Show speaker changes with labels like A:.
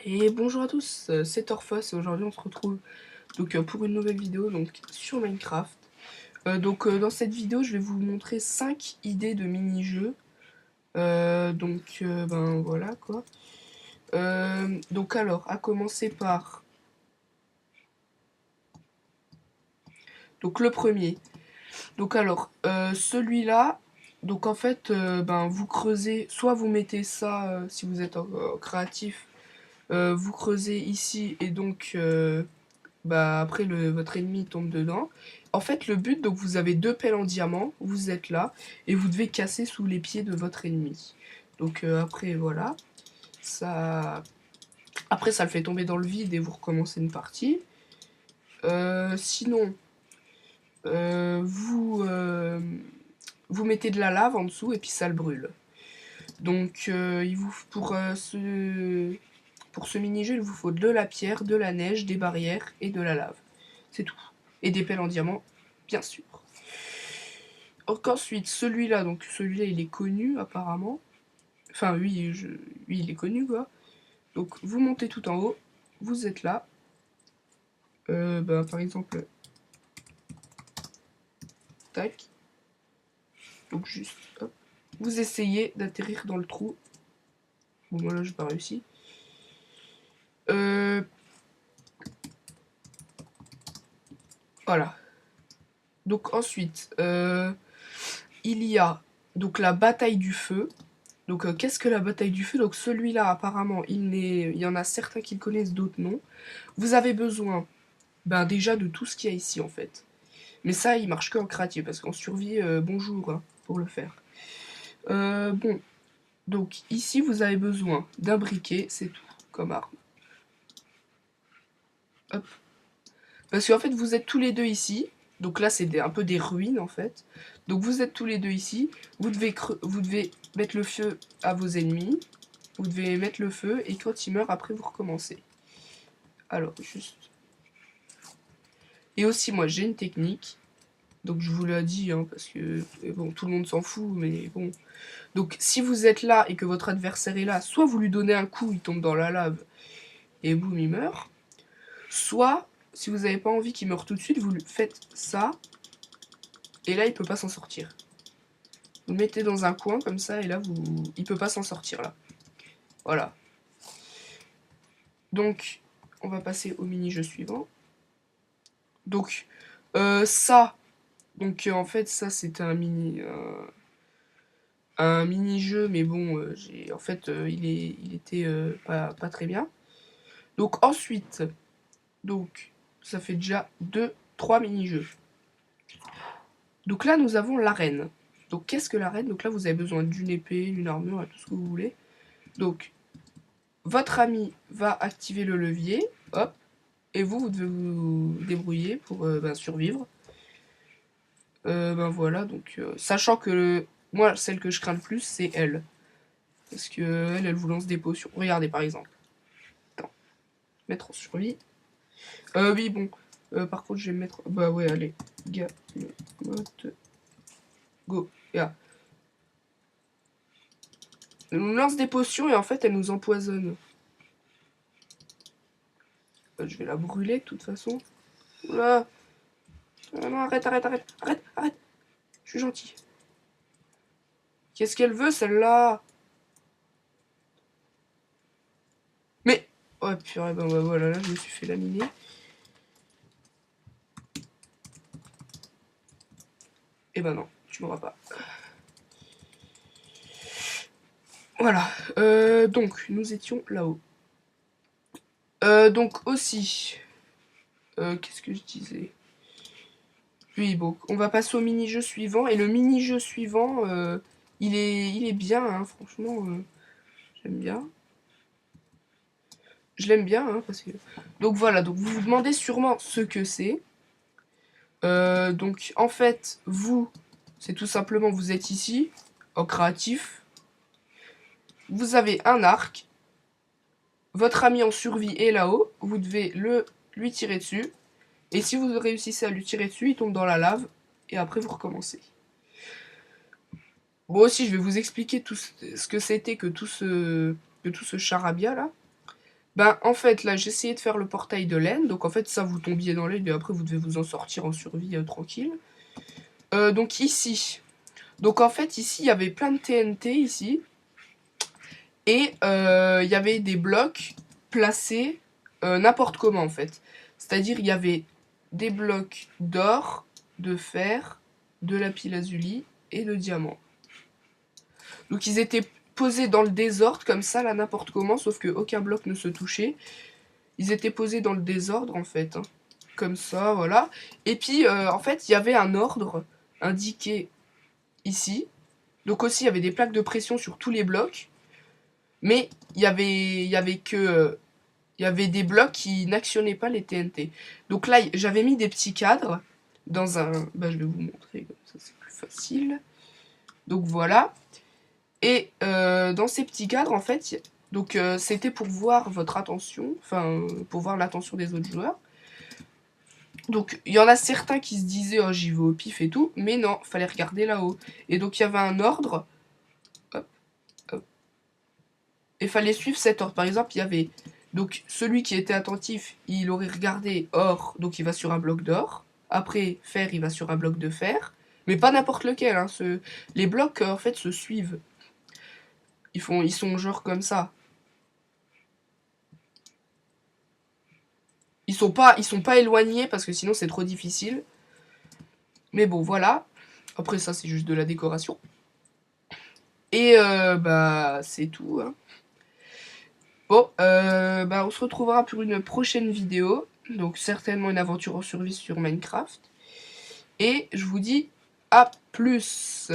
A: Et bonjour à tous, c'est Orphos et aujourd'hui on se retrouve pour une nouvelle vidéo sur Minecraft. Dans cette vidéo je vais vous montrer 5 idées de mini-jeux. Ben voilà quoi. Donc alors, à commencer par... Donc le premier. Donc alors, celui-là, donc en fait, ben vous creusez, soit vous mettez ça, si vous êtes créatif, vous creusez ici et bah après votre ennemi tombe dedans. En fait le but, donc vous avez deux pelles en diamant, vous êtes là, et vous devez casser sous les pieds de votre ennemi. Après voilà, ça... Après ça le fait tomber dans le vide et vous recommencez une partie. Sinon, vous mettez de la lave en dessous et puis ça le brûle. Pour ce mini-jeu, il vous faut de la pierre, de la neige, des barrières et de la lave. C'est tout. Et des pelles en diamant, bien sûr. Ensuite, celui-là, il est connu apparemment. Enfin, oui, il est connu quoi. Donc, vous montez tout en haut, vous êtes là. Par exemple, tac. Donc, juste, hop. Vous essayez d'atterrir dans le trou. Bon, moi là, j'ai pas réussi. Voilà. Donc, ensuite, il y a donc la bataille du feu. Donc qu'est-ce que la bataille du feu? Donc celui-là apparemment il y en a certains qui le connaissent, d'autres non. Vous avez besoin déjà de tout ce qu'il y a ici en fait. Mais ça il marche que en créatif parce qu'en survie bonjour hein, pour le faire. Bon, donc ici vous avez besoin d'un briquet, c'est tout comme arme. Hop. Parce qu'en fait vous êtes tous les deux ici. Donc là c'est un peu des ruines en fait. Donc vous êtes tous les deux ici. Vous devez mettre le feu à vos ennemis. Vous devez mettre le feu et quand il meurt, après vous recommencez. Alors, juste... Et aussi, moi, j'ai une technique. Donc, je vous l'ai dit, hein, parce que, bon, tout le monde s'en fout, mais bon. Donc, si vous êtes là et que votre adversaire est là, soit vous lui donnez un coup, il tombe dans la lave, et boum, il meurt. Soit, si vous n'avez pas envie qu'il meure tout de suite, vous lui faites ça, et là, il peut pas s'en sortir. Vous le mettez dans un coin, comme ça, et là, il peut pas s'en sortir, là. Voilà. Donc, on va passer au mini-jeu suivant. Donc, ça... en fait, ça, c'était un mini-jeu, mais bon, en fait, il était pas très bien. Donc, ensuite, ça fait déjà 3 mini-jeux. Donc là, nous avons l'arène. Donc, qu'est-ce que l'arène? Donc là, vous avez besoin d'une épée, d'une armure, et tout ce que vous voulez. Donc, votre ami va activer le levier, hop, et vous devez vous débrouiller pour survivre. Voilà, sachant que moi, celle que je crains le plus, c'est elle. Parce que elle vous lance des potions. Regardez, par exemple. Attends. Mettre en survie. Oui, bon. Par contre, je vais mettre... Bah ouais, allez. Gamemote. Go. Yeah. Elle nous lance des potions et en fait, elle nous empoisonne. Je vais la brûler, de toute façon. Oula. Non, arrête, arrête, arrête. Arrête, arrête. Je suis gentil. Qu'est-ce qu'elle veut, celle-là? Mais... Oh, purée, bah voilà, là, je me suis fait laminer. Et ben non, tu m'auras pas. Voilà, donc nous étions là-haut. Donc aussi, qu'est-ce que je disais? Oui, bon, on va passer au mini-jeu suivant. Et le mini-jeu suivant, il est bien, hein, franchement, j'aime bien. Je l'aime bien, hein, parce que... Donc voilà, donc vous vous demandez sûrement ce que c'est. Donc en fait, c'est tout simplement, vous êtes ici, en créatif. Vous avez un arc. Votre ami en survie est là-haut. Vous devez lui tirer dessus. Et si vous réussissez à lui tirer dessus, il tombe dans la lave. Et après, vous recommencez. Bon, aussi, je vais vous expliquer tout ce que c'était que tout ce charabia là. Ben, en fait, là, j'ai essayé de faire le portail de laine. Donc, en fait, ça, vous tombiez dans l'aide et après, vous devez vous en sortir en survie tranquille. Donc, ici. Donc, en fait, ici, il y avait plein de TNT, ici. Et il y avait des blocs placés n'importe comment, en fait. C'est-à-dire, il y avait des blocs d'or, de fer, de lapis-lazuli et de diamant. Donc, ils étaient posés dans le désordre, comme ça, là, n'importe comment, sauf qu'aucun bloc ne se touchait. Ils étaient posés dans le désordre, en fait. Hein. Comme ça, voilà. Et puis, en fait, il y avait un ordre indiqué ici. Donc aussi, il y avait des plaques de pression sur tous les blocs. Mais il y avait que... il y avait des blocs qui n'actionnaient pas les TNT. Donc là, j'avais mis des petits cadres dans un... Bah, je vais vous montrer, comme ça c'est plus facile. Donc voilà. Et dans ces petits cadres, en fait, donc c'était pour voir votre attention, enfin, pour voir l'attention des autres joueurs. Donc, il y en a certains qui se disaient, oh, j'y vais au pif et tout, mais non, fallait regarder là-haut. Et donc, il y avait un ordre, hop, hop, et fallait suivre cet ordre. Par exemple, il y avait, donc, celui qui était attentif, il aurait regardé or, donc il va sur un bloc d'or. Après, fer, il va sur un bloc de fer. Mais pas n'importe lequel, hein, les blocs, en fait, se suivent. Ils sont genre comme ça. Ils sont pas éloignés parce que sinon c'est trop difficile. Mais bon, voilà. Après, ça, c'est juste de la décoration. Et bah, c'est tout. Hein. Bon, bah, on se retrouvera pour une prochaine vidéo. Donc, certainement une aventure en survie sur Minecraft. Et je vous dis à plus.